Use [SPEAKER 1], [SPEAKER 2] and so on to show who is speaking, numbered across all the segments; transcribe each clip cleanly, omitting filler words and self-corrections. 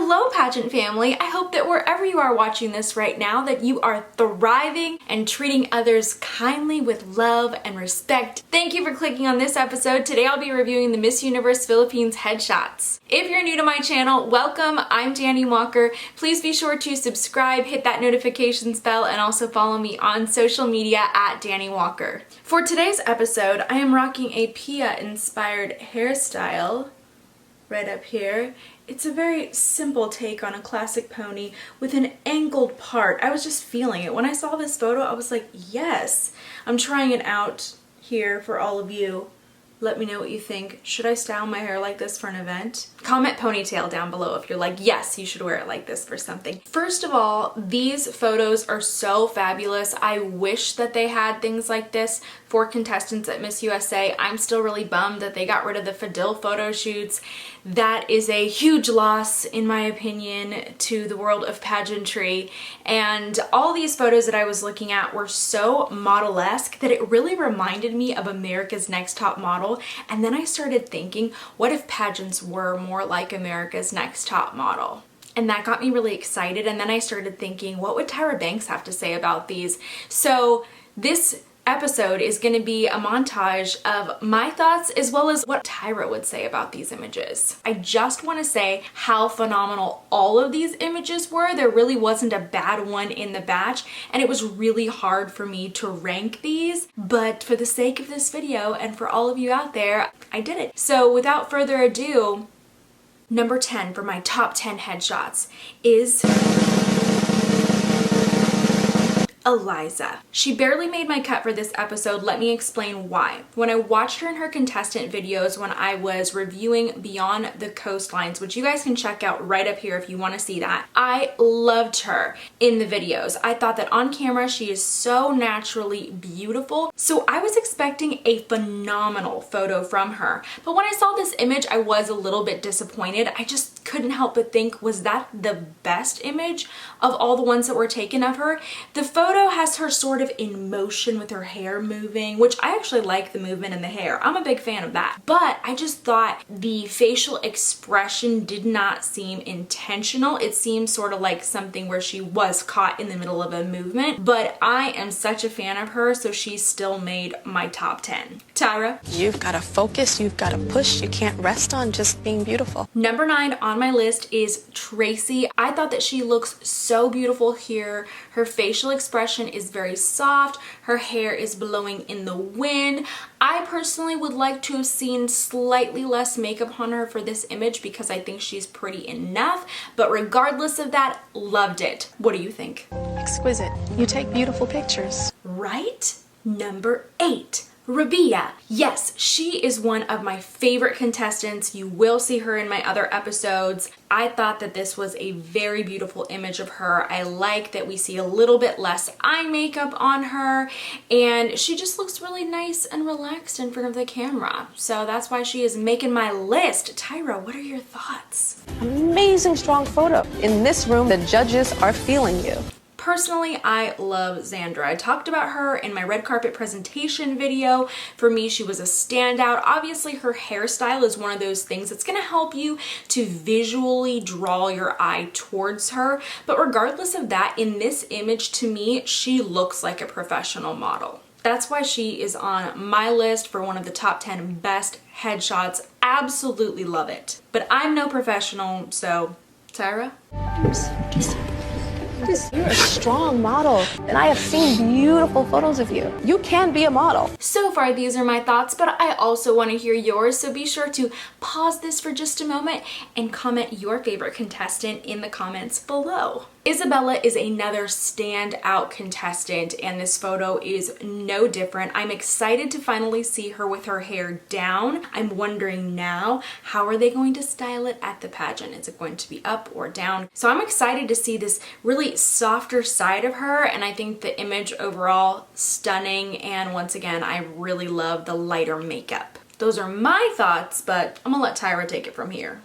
[SPEAKER 1] Hello pageant family! I hope that wherever you are watching this right now that you are thriving and treating others kindly with love and respect. Thank you for clicking on this episode. Today I'll be reviewing the Miss Universe Philippines headshots. If you're new to my channel, welcome. I'm Dani Walker. Please be sure to subscribe, hit that notifications bell, and also follow me on social media at Dani Walker. For today's episode, I am rocking a Pia inspired hairstyle right up here. It's a very simple take on a classic pony with an angled part. I was just feeling it. When I saw this photo, I was like, yes. I'm trying it out here for all of you. Let me know what you think. Should I style my hair like this for an event? Comment ponytail down below if you're like, yes, you should wear it like this for something. First of all, these photos are so fabulous. I wish that they had things like this for contestants at Miss USA. I'm still really bummed that they got rid of the Fadil photo shoots. That is a huge loss, in my opinion, to the world of pageantry. And all these photos that I was looking at were so model-esque that it really reminded me of America's Next Top Model. And then I started thinking, what if pageants were more like America's Next Top Model? And that got me really excited. And then I started thinking, what would Tyra Banks have to say about these? So this episode is going to be a montage of my thoughts as well as what Tyra would say about these images. I just want to say how phenomenal all of these images were. There really wasn't a bad one in the batch, and it was really hard for me to rank these, but for the sake of this video and for all of you out there, I did it. So without further ado, number 10 for my top 10 headshots is Eliza. She barely made my cut for this episode. Let me explain why. When I watched her in her contestant videos when I was reviewing Beyond the Coastlines, which you guys can check out right up here if you want to see that, I loved her in the videos. I thought that on camera she is so naturally beautiful. So I was expecting a phenomenal photo from her. But when I saw this image, I was a little bit disappointed. I just couldn't help but think, was that the best image of all the ones that were taken of her? The photo has her sort of in motion with her hair moving, which I actually like the movement in the hair. I'm a big fan of that. But I just thought the facial expression did not seem intentional. It seemed sort of like something where she was caught in the middle of a movement. But I am such a fan of her, so she still made my top 10. Tyra?
[SPEAKER 2] You've got to focus, you've got to push, you can't rest on just being beautiful.
[SPEAKER 1] Number 9 on my list is Tracy. I thought that she looks so beautiful here. Her facial expression is very soft. Her hair is blowing in the wind. I personally would like to have seen slightly less makeup on her for this image because I think she's pretty enough, but regardless of that, loved it. What do you think?
[SPEAKER 2] Exquisite. You take beautiful pictures.
[SPEAKER 1] Right? Number 8. Rabia. Yes, she is one of my favorite contestants. You will see her in my other episodes. I thought that this was a very beautiful image of her. I like that we see a little bit less eye makeup on her, and she just looks really nice and relaxed in front of the camera. So that's why she is making my list. Tyra, what are your thoughts?
[SPEAKER 2] Amazing strong photo. In this room, the judges are feeling you.
[SPEAKER 1] Personally, I love Xandra. I talked about her in my red carpet presentation video. For me, she was a standout. Obviously, her hairstyle is one of those things that's gonna help you to visually draw your eye towards her. But regardless of that, in this image, to me, she looks like a professional model. That's why she is on my list for one of the top 10 best headshots. Absolutely love it. But I'm no professional, so Tyra?
[SPEAKER 2] You're a strong model, and I have seen beautiful photos of you. You can be a model.
[SPEAKER 1] So far, these are my thoughts, but I also want to hear yours, so be sure to pause this for just a moment and comment your favorite contestant in the comments below. Isabella is another standout contestant, and this photo is no different. I'm excited to finally see her with her hair down. I'm wondering now, how are they going to style it at the pageant? Is it going to be up or down? So I'm excited to see this really softer side of her, and I think the image overall stunning, and once again, I really love the lighter makeup. Those are my thoughts, but I'm gonna let Tyra take it from here.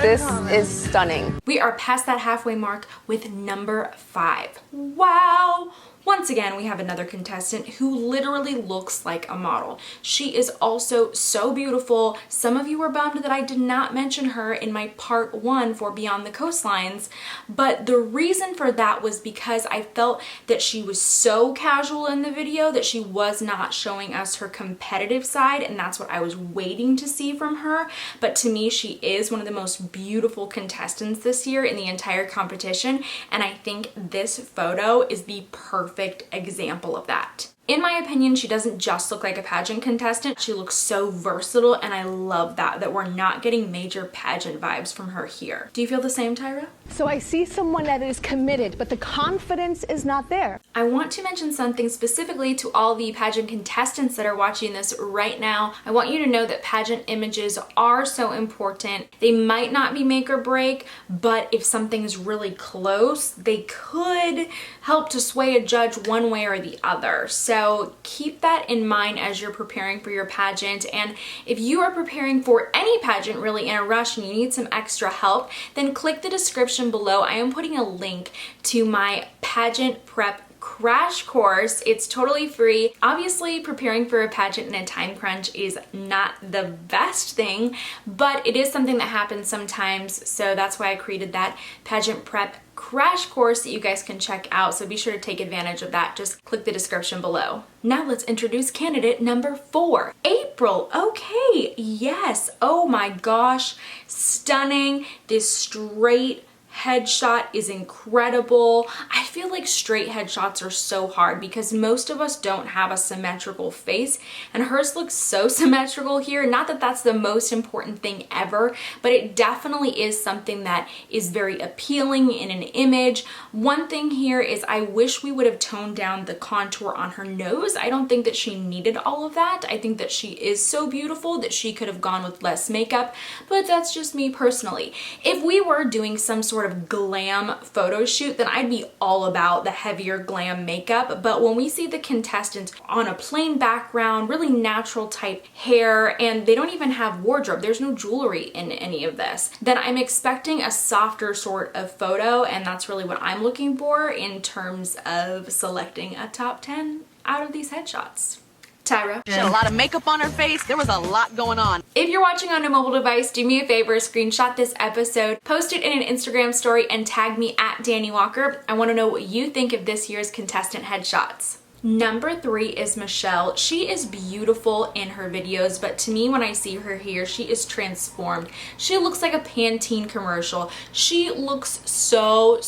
[SPEAKER 2] This is stunning.
[SPEAKER 1] We are past that halfway mark with number 5. Wow! Once again, we have another contestant who literally looks like a model. She is also so beautiful. Some of you were bummed that I did not mention her in my part 1 for Beyond the Coastlines, but the reason for that was because I felt that she was so casual in the video that she was not showing us her competitive side, and that's what I was waiting to see from her. But to me, she is one of the most beautiful contestants this year in the entire competition, and I think this photo is the perfect example of that. In my opinion, she doesn't just look like a pageant contestant. She looks so versatile, and I love that we're not getting major pageant vibes from her here. Do you feel the same, Tyra?
[SPEAKER 2] So I see someone that is committed, but the confidence is not there.
[SPEAKER 1] I want to mention something specifically to all the pageant contestants that are watching this right now. I want you to know that pageant images are so important. They might not be make or break, but if something's really close, they could help to sway a judge one way or the other. So keep that in mind as you're preparing for your pageant. And if you are preparing for any pageant really in a rush and you need some extra help, then click the description below. I am putting a link to my pageant prep crash course. It's totally free. Obviously, preparing for a pageant in a time crunch is not the best thing, but it is something that happens sometimes. So that's why I created that pageant prep crash course that you guys can check out. So be sure to take advantage of that. Just click the description below. Now let's introduce candidate number 4, April. Okay, yes. Oh my gosh, stunning. This straight headshot is incredible. I feel like straight headshots are so hard because most of us don't have a symmetrical face, and hers looks so symmetrical here. Not that that's the most important thing ever, but it definitely is something that is very appealing in an image. One thing here is I wish we would have toned down the contour on her nose. I don't think that she needed all of that. I think that she is so beautiful that she could have gone with less makeup, but that's just me personally. If we were doing some sort of glam photo shoot, then I'd be all about the heavier glam makeup. But when we see the contestants on a plain background, really natural type hair, and they don't even have wardrobe, there's no jewelry in any of this, then I'm expecting a softer sort of photo, and that's really what I'm looking for in terms of selecting a top 10 out of these headshots. Tyra.
[SPEAKER 3] She had a lot of makeup on her face. There was a lot going on.
[SPEAKER 1] If you're watching on a mobile device, do me a favor, screenshot this episode, post it in an Instagram story, and tag me at Dani Walker. I want to know what you think of this year's contestant headshots. Number 3 is Michelle. She is beautiful in her videos, but to me when I see her here, she is transformed. She looks like a Pantene commercial. She looks so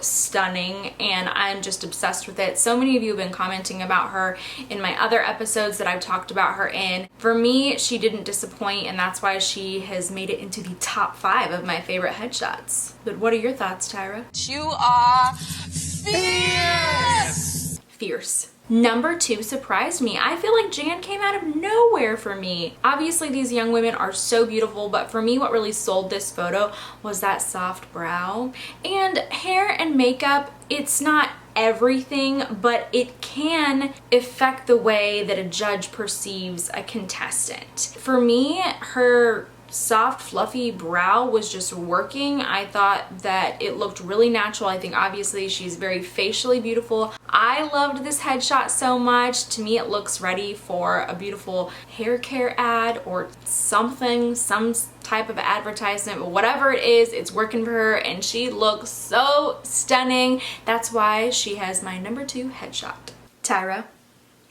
[SPEAKER 1] stunning, and I'm just obsessed with it. So many of you have been commenting about her in my other episodes that I've talked about her in. For me, she didn't disappoint, and that's why she has made it into the top 5 of my favorite headshots. But what are your thoughts, Tyra?
[SPEAKER 3] You are fierce!
[SPEAKER 1] Fierce. Number 2 surprised me. I feel like Jan came out of nowhere for me. Obviously, these young women are so beautiful, but for me, what really sold this photo was that soft brow. And hair and makeup, it's not everything, but it can affect the way that a judge perceives a contestant. For me, her soft fluffy brow was just working. I thought that it looked really natural. I think obviously she's very facially beautiful. I loved this headshot so much. To me, it looks ready for a beautiful hair care ad or something, some type of advertisement, but whatever it is, it's working for her, and she looks so stunning. That's why she has my number 2 headshot. Tyra,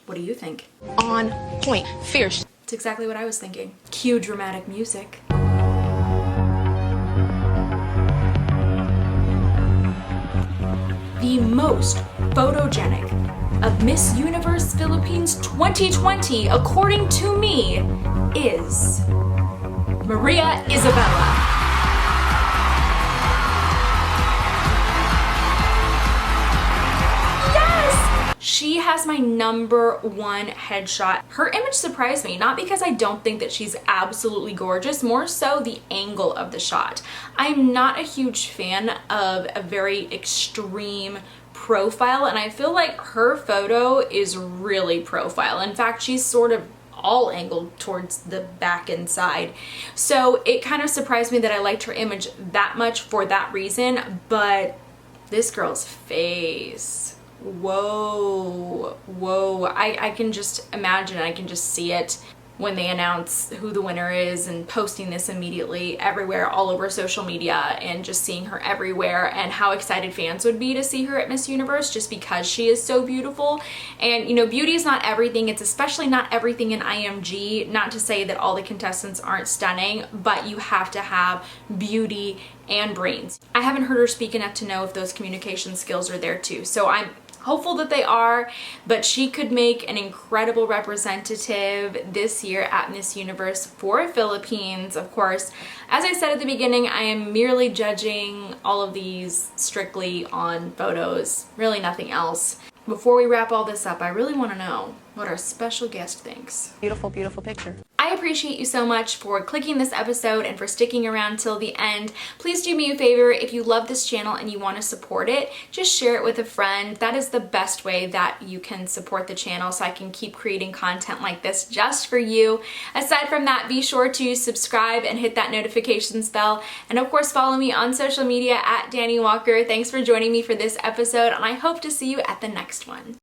[SPEAKER 1] what do you think?
[SPEAKER 2] On point. Fierce.
[SPEAKER 1] It's exactly what I was thinking. Cue dramatic music. The most photogenic of Miss Universe Philippines 2020, according to me, is Maria Isabella. She has my number 1 headshot. Her image surprised me, not because I don't think that she's absolutely gorgeous, more so the angle of the shot. I'm not a huge fan of a very extreme profile, and I feel like her photo is really profile. In fact, she's sort of all angled towards the back and side. So it kind of surprised me that I liked her image that much for that reason, but this girl's face. Whoa, whoa. I can just imagine, I can just see it when they announce who the winner is and posting this immediately everywhere, all over social media, and just seeing her everywhere, and how excited fans would be to see her at Miss Universe just because she is so beautiful. And you know, beauty is not everything. It's especially not everything in IMG. Not to say that all the contestants aren't stunning, but you have to have beauty and brains. I haven't heard her speak enough to know if those communication skills are there too. So I'm hopeful that they are, but she could make an incredible representative this year at Miss Universe for Philippines. Of course, as I said at the beginning, I am merely judging all of these strictly on photos, really nothing else. Before we wrap all this up, I really want to know what our special guest thinks.
[SPEAKER 2] Beautiful, beautiful picture.
[SPEAKER 1] I appreciate you so much for clicking this episode and for sticking around till the end. Please do me a favor, if you love this channel and you want to support it, just share it with a friend. That is the best way that you can support the channel so I can keep creating content like this just for you. Aside from that, be sure to subscribe and hit that notifications bell. And of course, follow me on social media at Dani Walker. Thanks for joining me for this episode, and I hope to see you at the next one.